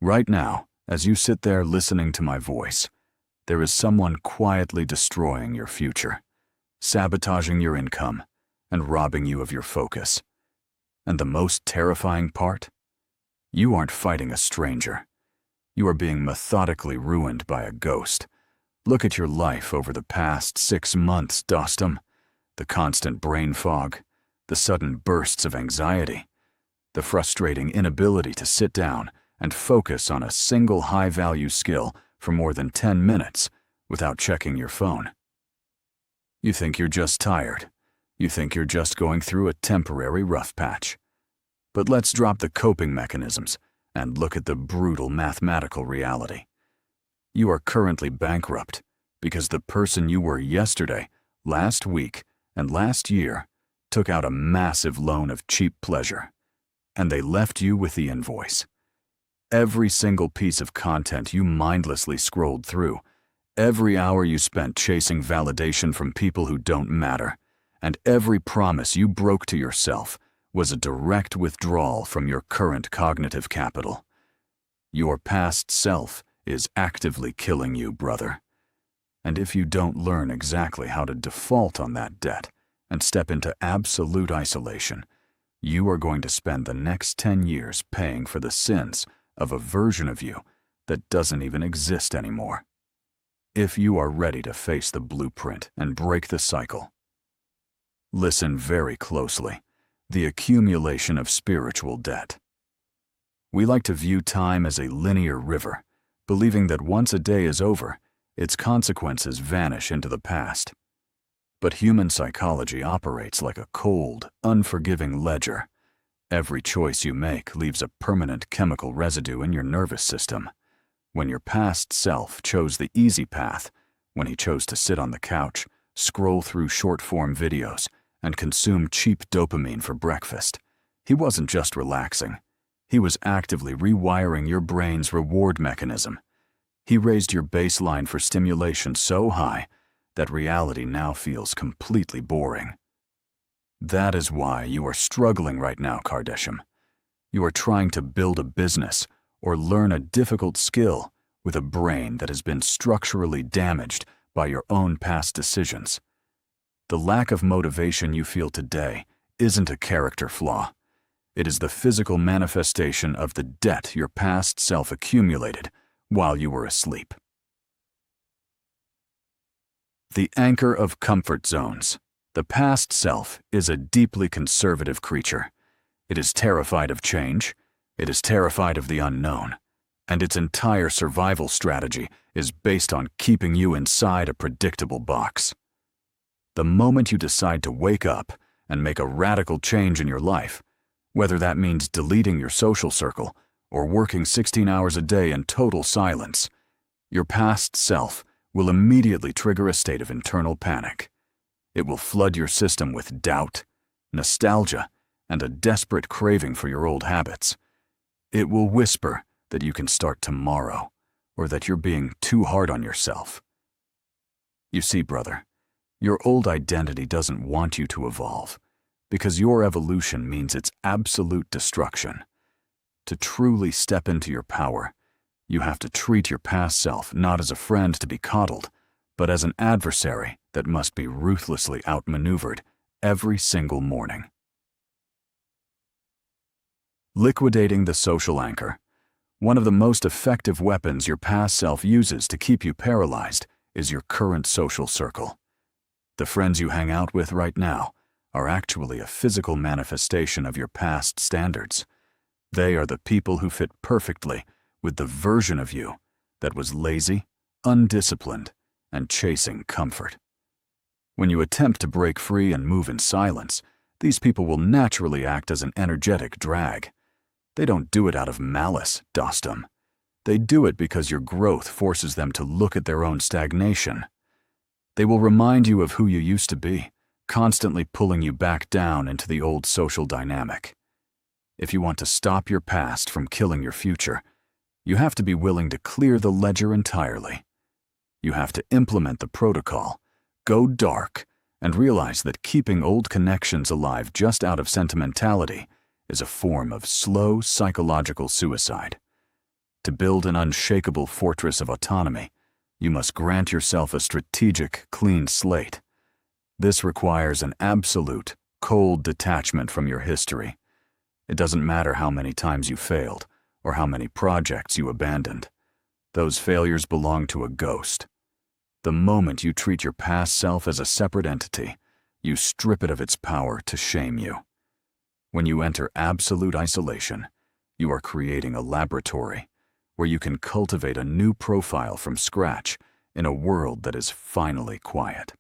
Right now, as you sit there listening to my voice, there is someone quietly destroying your future, sabotaging your income, and robbing you of your focus. And the most terrifying part? You aren't fighting a stranger. You are being methodically ruined by a ghost. Look at your life over the past 6 months, dostum. The constant brain fog, the sudden bursts of anxiety, the frustrating inability to sit down and focus on a single high-value skill for more than 10 minutes without checking your phone. You think you're just tired. You think you're just going through a temporary rough patch. But let's drop the coping mechanisms and look at the brutal mathematical reality. You are currently bankrupt because the person you were yesterday, last week, and last year took out a massive loan of cheap pleasure, and they left you with the invoice. Every single piece of content you mindlessly scrolled through, every hour you spent chasing validation from people who don't matter, and every promise you broke to yourself was a direct withdrawal from your current cognitive capital. Your past self is actively killing you, brother. And if you don't learn exactly how to default on that debt and step into absolute isolation, you are going to spend the next 10 years paying for the sins of a version of you that doesn't even exist anymore. If you are ready to face the blueprint and break the cycle, listen very closely. The accumulation of spiritual debt. We like to view time as a linear river, believing that once a day is over, its consequences vanish into the past. But human psychology operates like a cold, unforgiving ledger. Every choice you make leaves a permanent chemical residue in your nervous system. When your past self chose the easy path, when he chose to sit on the couch, scroll through short-form videos, and consume cheap dopamine for breakfast, he wasn't just relaxing. He was actively rewiring your brain's reward mechanism. He raised your baseline for stimulation so high that reality now feels completely boring. That is why you are struggling right now, Kardashian. You are trying to build a business or learn a difficult skill with a brain that has been structurally damaged by your own past decisions. The lack of motivation you feel today isn't a character flaw. It is the physical manifestation of the debt your past self accumulated while you were asleep. The anchor of comfort zones. The past self is a deeply conservative creature. It is terrified of change. It is terrified of the unknown. And its entire survival strategy is based on keeping you inside a predictable box. The moment you decide to wake up and make a radical change in your life, whether that means deleting your social circle or working 16 hours a day in total silence, your past self will immediately trigger a state of internal panic. It will flood your system with doubt, nostalgia, and a desperate craving for your old habits. It will whisper that you can start tomorrow, or that you're being too hard on yourself. You see, brother, your old identity doesn't want you to evolve, because your evolution means its absolute destruction. To truly step into your power, you have to treat your past self not as a friend to be coddled, but as an adversary that must be ruthlessly outmaneuvered every single morning. Liquidating the social anchor. One of the most effective weapons your past self uses to keep you paralyzed is your current social circle. The friends you hang out with right now are actually a physical manifestation of your past standards. They are the people who fit perfectly with the version of you that was lazy, undisciplined, and chasing comfort. When you attempt to break free and move in silence, these people will naturally act as an energetic drag. They don't do it out of malice, dostum. They do it because your growth forces them to look at their own stagnation. They will remind you of who you used to be, constantly pulling you back down into the old social dynamic. If you want to stop your past from killing your future, you have to be willing to clear the ledger entirely. You have to implement the protocol, go dark, and realize that keeping old connections alive just out of sentimentality is a form of slow psychological suicide. To build an unshakable fortress of autonomy, you must grant yourself a strategic, clean slate. This requires an absolute, cold detachment from your history. It doesn't matter how many times you failed or how many projects you abandoned. Those failures belong to a ghost. The moment you treat your past self as a separate entity, you strip it of its power to shame you. When you enter absolute isolation, you are creating a laboratory where you can cultivate a new profile from scratch in a world that is finally quiet.